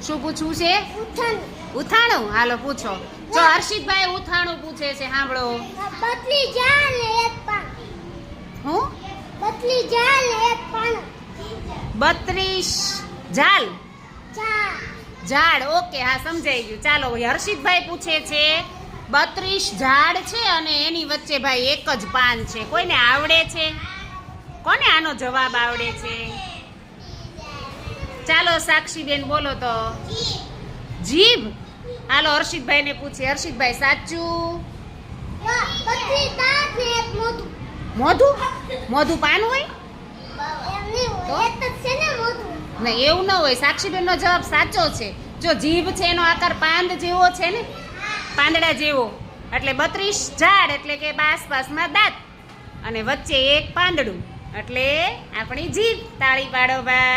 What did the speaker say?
શું પૂછવું છે? ઉથાણું. હાલો પૂછો. જો હર્ષિતભાઈ ઉથાણું પૂછે છે, સાંભળો. હું 32 ઝાલ ઝાડ. ઓકે, હા સમજાઈ ગયું. ચાલો, હર્ષિતભાઈ પૂછે છે 32 ઝાડ છે અને એની વચ્ચે ભાઈ એક જ પાન છે. કોઈને આવડે છે? કોને આનો જવાબ આવડે છે? ચાલો સાક્ષીબેન બોલો તો. જીભ. હાલો હર્ષિતભાઈ ને પૂછીએ. હર્ષિતભાઈ સાચું. મોઢું. મોઢું પાન હોય? નહીં, એવું ન હોય. સાક્ષીબેન નો જવાબ સાચો છે. જો જીભ છે એનો આકાર પાંદ જેવો છે ને, પાંદડા જેવો, એટલે 32 ઝાડ એટલે કે આસપાસમાં દાંત અને વચ્ચે એક પાંદડું એટલે આપણી જીભ. તાળી પાડો ભાઈ.